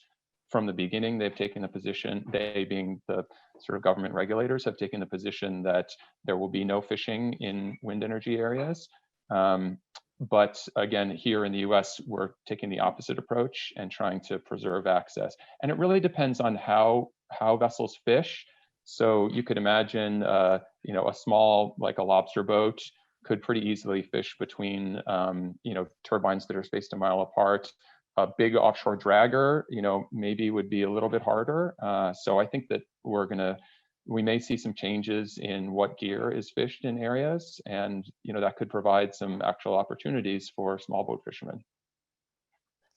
from the beginning, they've taken the position, they being the sort of government regulators, have taken the position that there will be no fishing in wind energy areas. But again, here in the US, we're taking the opposite approach and trying to preserve access. And it really depends on how vessels fish. So you could imagine, a small, like a lobster boat, could pretty easily fish between, turbines that are spaced a mile apart. A big offshore dragger, maybe would be a little bit harder. So I think that we may see some changes in what gear is fished in areas, and that could provide some actual opportunities for small boat fishermen.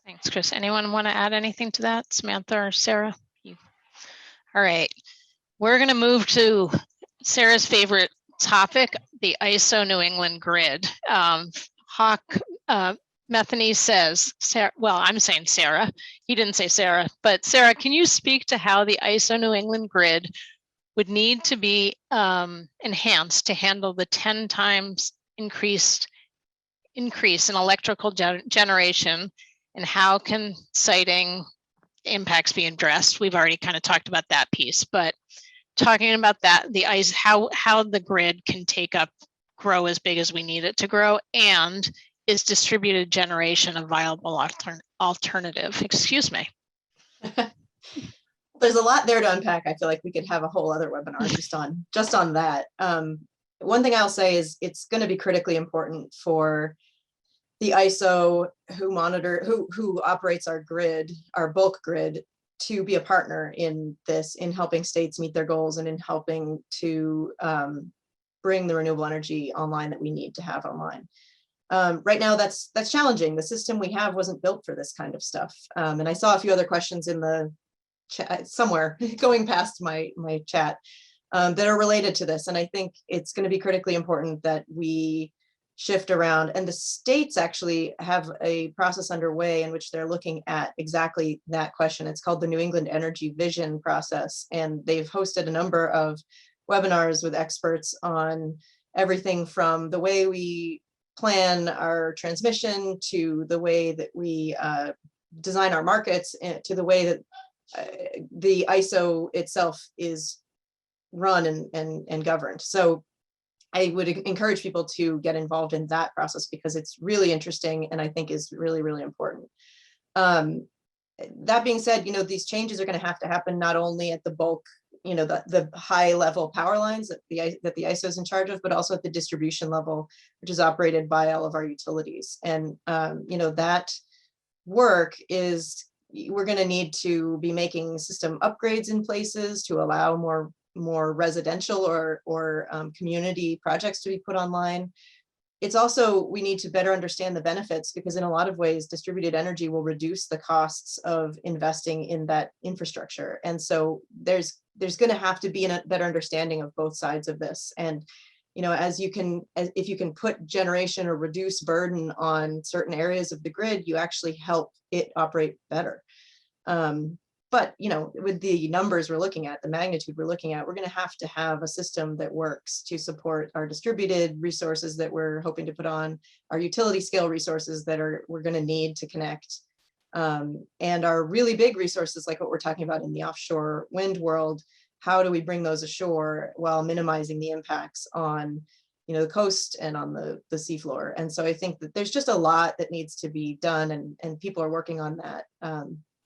Thanks, Chris. Anyone want to add anything to that? Samantha or Sarah? All right, we're going to move to Sarah's favorite topic, the ISO New England grid. Hawk Metheny says, Sarah, well, I'm saying Sarah. He didn't say Sarah, but Sarah, can you speak to how the ISO New England grid would need to be enhanced to handle the 10 times increase in electrical generation, and how can siting impacts be addressed? We've already kind of talked about that piece, but talking about that, the ice, how the grid can grow as big as we need it to grow, and is distributed generation a viable alternative? Excuse me. There's a lot there to unpack. I feel like we could have a whole other webinar just on that. One thing I'll say is it's going to be critically important for the ISO who operates our grid, our bulk grid, to be a partner in this, in helping states meet their goals and in helping to bring the renewable energy online that we need to have online. Right now, that's challenging. The system we have wasn't built for this kind of stuff. And I saw a few other questions in the chat somewhere going past my chat that are related to this. And I think it's going to be critically important that we shift around. And the states actually have a process underway in which they're looking at exactly that question. It's called the New England Energy Vision process. And they've hosted a number of webinars with experts on everything from the way we plan our transmission to the way that we design our markets, to the way that the ISO itself is run and governed. So I would encourage people to get involved in that process because it's really interesting and I think is really, really important. That being said, these changes are going to have to happen not only at the bulk, the high level power lines that the ISO is in charge of, but also at the distribution level, which is operated by all of our utilities. And, that work is, we're going to need to be making system upgrades in places to allow more residential or community projects to be put online. It's also, we need to better understand the benefits because in a lot of ways, distributed energy will reduce the costs of investing in that infrastructure. And so there's going to have to be a better understanding of both sides of this. And, if you can put generation or reduce burden on certain areas of the grid, you actually help it operate better. But, with the numbers we're looking at, the magnitude we're looking at, we're going to have a system that works to support our distributed resources that we're hoping to put on, our utility scale resources that we're going to need to connect, and our really big resources like what we're talking about in the offshore wind world. How do we bring those ashore while minimizing the impacts on, the coast and on the seafloor? And so I think that there's just a lot that needs to be done, and people are working on that.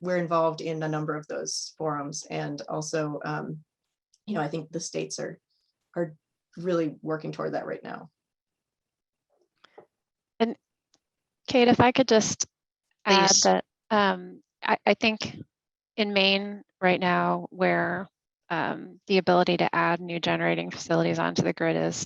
We're involved in a number of those forums, and also, I think the states are really working toward that right now. And Kate, if I could just add Please. that I think in Maine right now, where the ability to add new generating facilities onto the grid is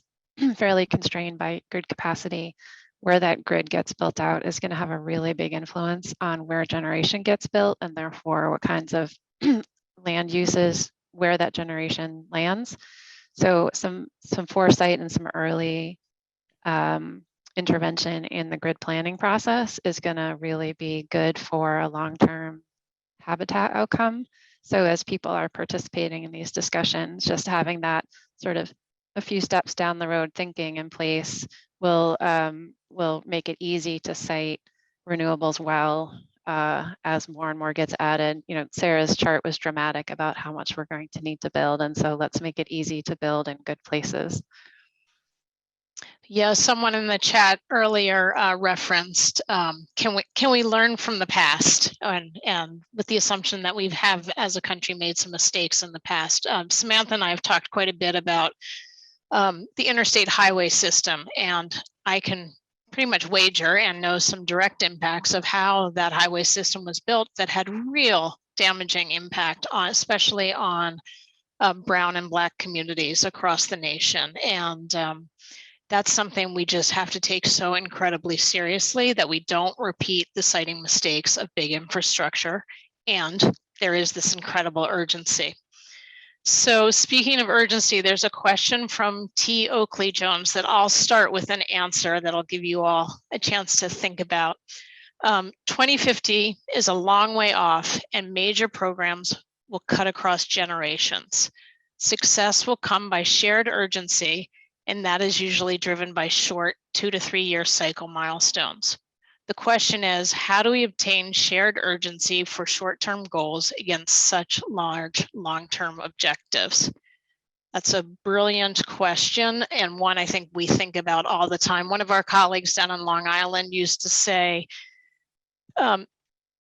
fairly constrained by grid capacity, where that grid gets built out is going to have a really big influence on where generation gets built, and therefore what kinds of land uses where that generation lands. So some foresight and some early intervention in the grid planning process is going to really be good for a long-term habitat outcome. So as people are participating in these discussions, just having that sort of a few steps down the road thinking in place will make it easy to site renewables well as more and more gets added. Sarah's chart was dramatic about how much we're going to need to build, and so let's make it easy to build in good places. Yeah, someone in the chat earlier referenced, can we learn from the past, and with the assumption that we have as a country made some mistakes in the past. Samantha and I have talked quite a bit about the interstate highway system. And I can pretty much wager and know some direct impacts of how that highway system was built that had real damaging impact on, especially on brown and Black communities across the nation. And that's something we just have to take so incredibly seriously, that we don't repeat the siting mistakes of big infrastructure. And there is this incredible urgency. So speaking of urgency, there's a question from T. Oakley Jones that I'll start with an answer that'll give you all a chance to think about. 2050 is a long way off, and major programs will cut across generations. Success will come by shared urgency, and that is usually driven by short 2 to 3 year cycle milestones. The question is, how do we obtain shared urgency for short-term goals against such large long-term objectives? That's a brilliant question, and one I think we think about all the time. One of our colleagues down on Long Island used to say,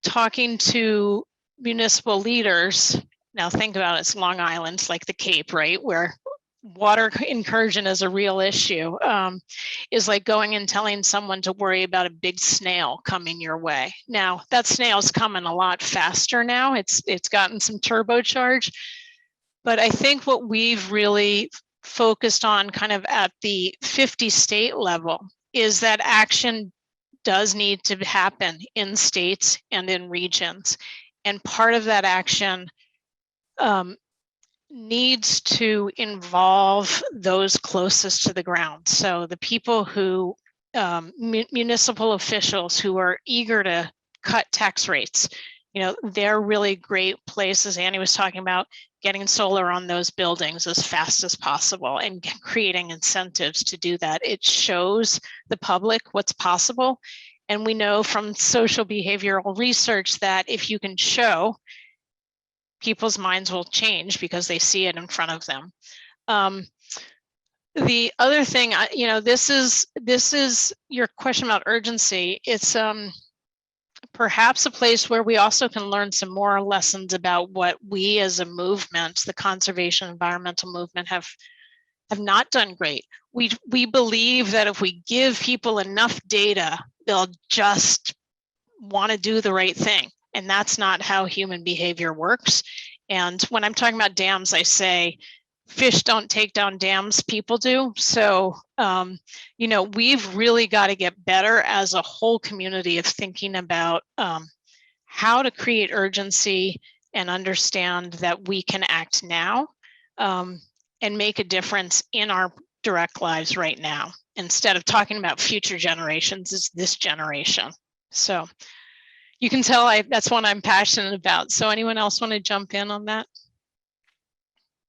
talking to municipal leaders, now think about it, it's Long Island, like the Cape, right? Where water incursion is a real issue, is like going and telling someone to worry about a big snail coming your way. Now, that snail's coming a lot faster now. It's gotten some turbocharge. But I think what we've really focused on kind of at the 50 state level is that action does need to happen in states and in regions. And part of that action needs to involve those closest to the ground. So the people who, municipal officials who are eager to cut tax rates, you know, they're really great places. Annie was talking about getting solar on those buildings as fast as possible and creating incentives to do that. It shows the public what's possible. And we know from social behavioral research that if you can show, people's minds will change because they see it in front of them. The other thing, you know, this is your question about urgency. It's perhaps a place where we also can learn some more lessons about what we as a movement, the conservation environmental movement, have not done great. We believe that if we give people enough data, they'll just want to do the right thing. And that's not how human behavior works. And when I'm talking about dams, I say fish don't take down dams, people do. So, you know, we've really got to get better as a whole community of thinking about how to create urgency and understand that we can act now and make a difference in our direct lives right now, instead of talking about future generations, is this generation. So you can tell that's one I'm passionate about. So anyone else want to jump in on that?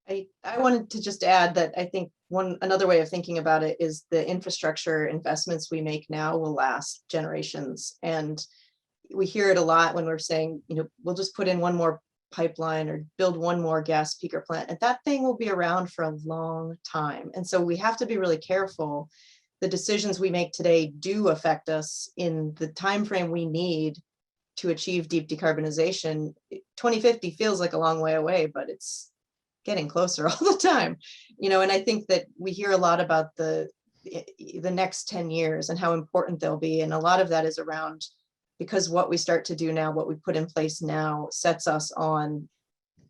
I wanted to just add that I think another way of thinking about it is the infrastructure investments we make now will last generations. And we hear it a lot when we're saying, you know, we'll just put in one more pipeline or build one more gas peaker plant, and that thing will be around for a long time. And so we have to be really careful. The decisions we make today do affect us in the time frame we need to achieve deep decarbonization. 2050 feels like a long way away, but it's getting closer all the time, you know. And I think that we hear a lot about the next 10 years and how important they'll be, and a lot of that is around, because what we start to do now, what we put in place now, sets us on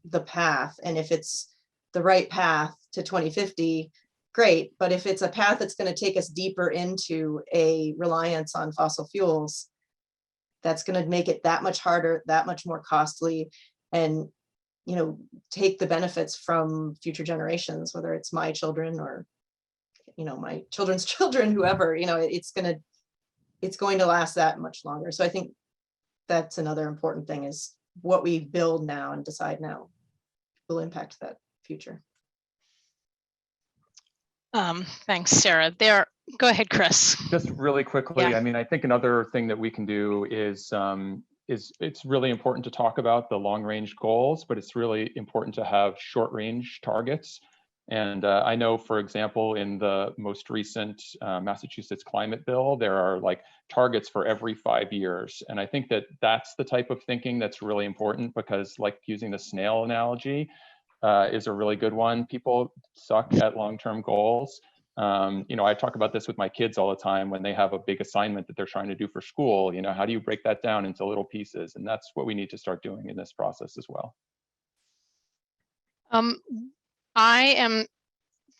the path. And if it's the right path to 2050, great. But if it's a path that's going to take us deeper into a reliance on fossil fuels, that's going to make it that much harder, that much more costly, and, you know, take the benefits from future generations, whether it's my children or, you know, my children's children, whoever, you know, it's going to last that much longer. So I think that's another important thing, is what we build now and decide now will impact that future. Thanks, Sarah. Go ahead, Chris. Just really quickly, Yeah. I mean, I think another thing that we can do is it's really important to talk about the long range goals, but it's really important to have short range targets. And I know, for example, in the most recent Massachusetts climate bill, there are like targets for every 5 years. And I think that that's the type of thinking that's really important, because, like using the snail analogy, is a really good one. People suck at long-term goals. I talk about this with my kids all the time when they have a big assignment that they're trying to do for school. How do you break that down into little pieces? And that's what we need to start doing in this process as well. I am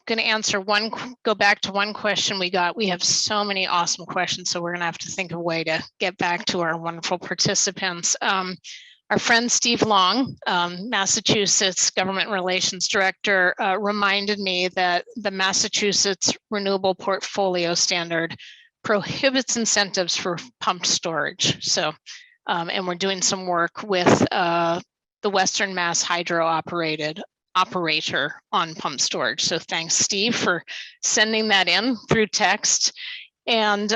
going to go back to one question we got. We have so many awesome questions, so we're going to have to think of a way to get back to our wonderful participants. Our friend Steve Long, Massachusetts Government Relations Director, reminded me that the Massachusetts Renewable Portfolio Standard prohibits incentives for pumped storage. So, and we're doing some work with the Western Mass Hydro operator on pump storage. So thanks, Steve, for sending that in through text. And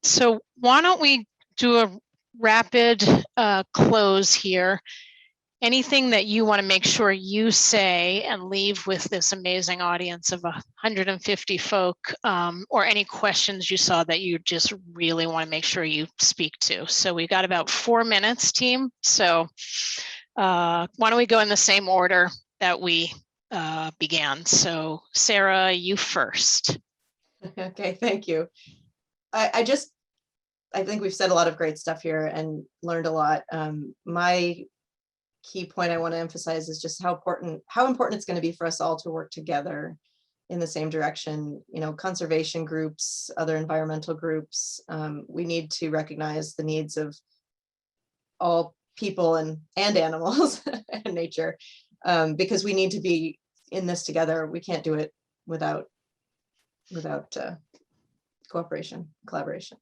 so why don't we do a rapid close here. Anything that you want to make sure you say and leave with this amazing audience of 150 folk, or any questions you saw that you just really want to make sure you speak to. So we got about 4 minutes, team. So why don't we go in the same order that we began. So Sarah, you first. Okay, thank you. I think we've said a lot of great stuff here and learned a lot. My key point I want to emphasize is just how important it's going to be for us all to work together in the same direction. Conservation groups, other environmental groups. We need to recognize the needs of all people and animals and nature, because we need to be in this together. We can't do it without cooperation, collaboration.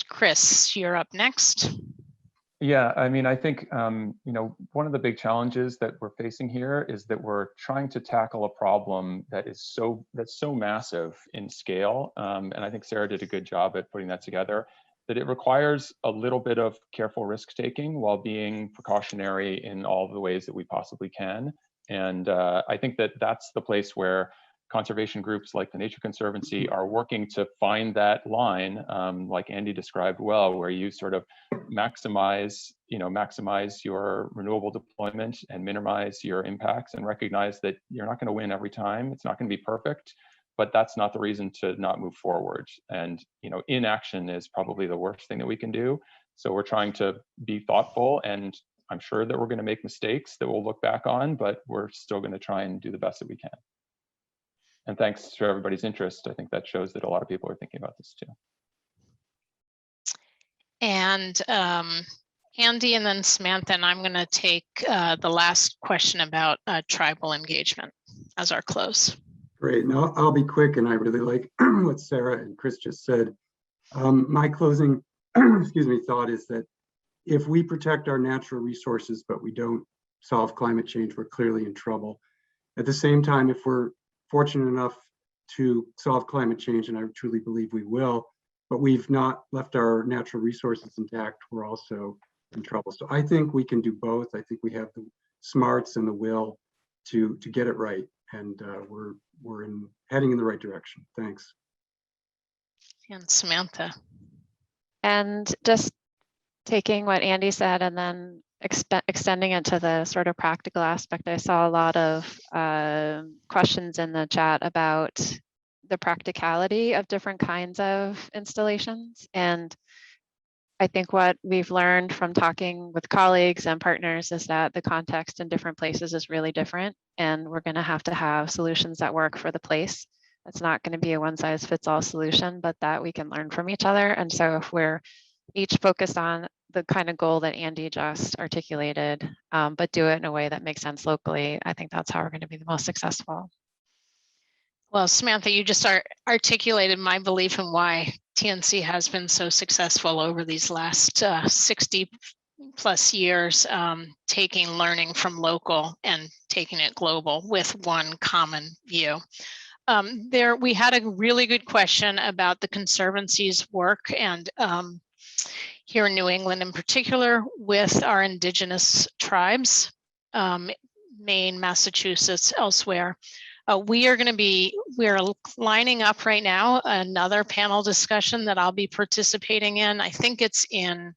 Chris, you're up next. Yeah, I think, one of the big challenges that we're facing here is that we're trying to tackle a problem that's so massive in scale. And I think Sarah did a good job at putting that together, that it requires a little bit of careful risk taking while being precautionary in all of the ways that we possibly can. And I think that that's the place where conservation groups like the Nature Conservancy are working to find that line, like Andy described well, where you sort of maximize your renewable deployment and minimize your impacts, and recognize that you're not going to win every time. It's not going to be perfect, but that's not the reason to not move forward. And inaction is probably the worst thing that we can do. So we're trying to be thoughtful, and I'm sure that we're going to make mistakes that we'll look back on, but we're still going to try and do the best that we can. And thanks for everybody's interest. I think that shows that a lot of people are thinking about this too. And Andy, and then Samantha, and I'm going to take the last question about tribal engagement as our close. Great. Now I'll be quick, and I really like what Sarah and Chris just said. My closing thought is that if we protect our natural resources, but we don't solve climate change, we're clearly in trouble. At the same time, if we're fortunate enough to solve climate change, and I truly believe we will, but we've not left our natural resources intact, we're also in trouble. So I think we can do both. I think we have the smarts and the will to get it right, and we're heading in the right direction. Thanks. And Samantha. And just taking what Andy said and then extending it to the sort of practical aspect. I saw a lot of questions in the chat about the practicality of different kinds of installations. And I think what we've learned from talking with colleagues and partners is that the context in different places is really different. And we're going to have solutions that work for the place. It's not going to be a one size fits all solution, but that we can learn from each other. And so if we're each focused on the kind of goal that Andy just articulated, but do it in a way that makes sense locally, I think that's how we're going to be the most successful. Well, Samantha, you just articulated my belief in why TNC has been so successful over these last 60 plus years, taking learning from local and taking it global with one common view. We had a really good question about the Conservancy's work, and here in New England in particular with our indigenous tribes, Maine, Massachusetts, elsewhere. We're lining up right now another panel discussion that I'll be participating in. I think it's in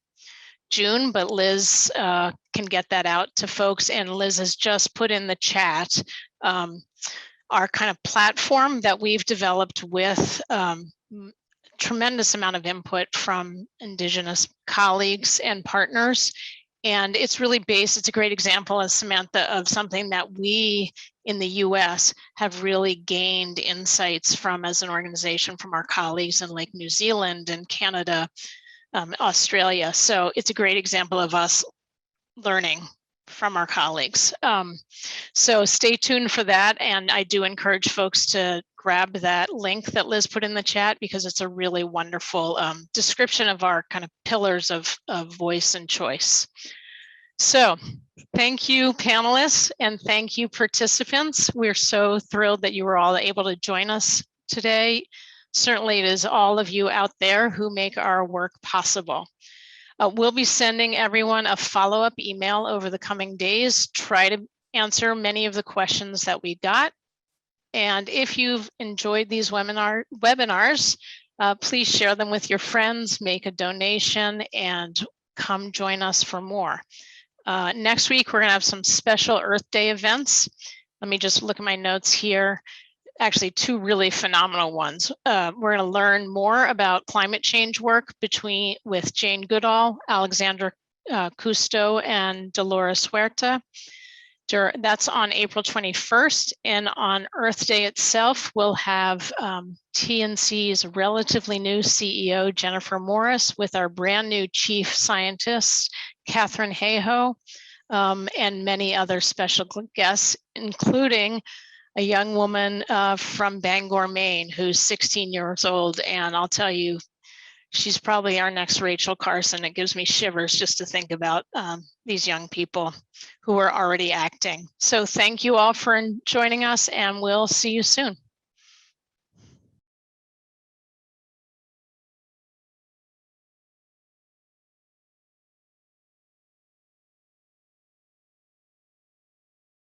June, but Liz can get that out to folks. And Liz has just put in the chat our kind of platform that we've developed with tremendous amount of input from Indigenous colleagues and partners. And it's really based, it's a great example, as Samantha, of something that we in the US have really gained insights from as an organization from our colleagues in like New Zealand and Canada, Australia. So it's a great example of us learning from our colleagues. So stay tuned for that. And I do encourage folks to grab that link that Liz put in the chat, because it's a really wonderful description of our kind of pillars of voice and choice. So thank you, panelists, and thank you, participants. We're so thrilled that you were all able to join us today. Certainly it is all of you out there who make our work possible. We'll be sending everyone a follow-up email over the coming days. Try to answer many of the questions that we got. And if you've enjoyed these webinars, please share them with your friends, make a donation, and come join us for more. Next week, we're gonna have some special Earth Day events. Let me just look at my notes here. Actually, two really phenomenal ones. We're going to learn more about climate change work with Jane Goodall, Alexandra Cousteau, and Dolores Huerta. That's on April 21st. And on Earth Day itself, we'll have TNC's relatively new CEO, Jennifer Morris, with our brand new chief scientist, Catherine Hayhoe, and many other special guests, including a young woman from Bangor, Maine, who's 16 years old. And I'll tell you, she's probably our next Rachel Carson. It gives me shivers just to think about these young people who are already acting. So thank you all for joining us, and we'll see you soon.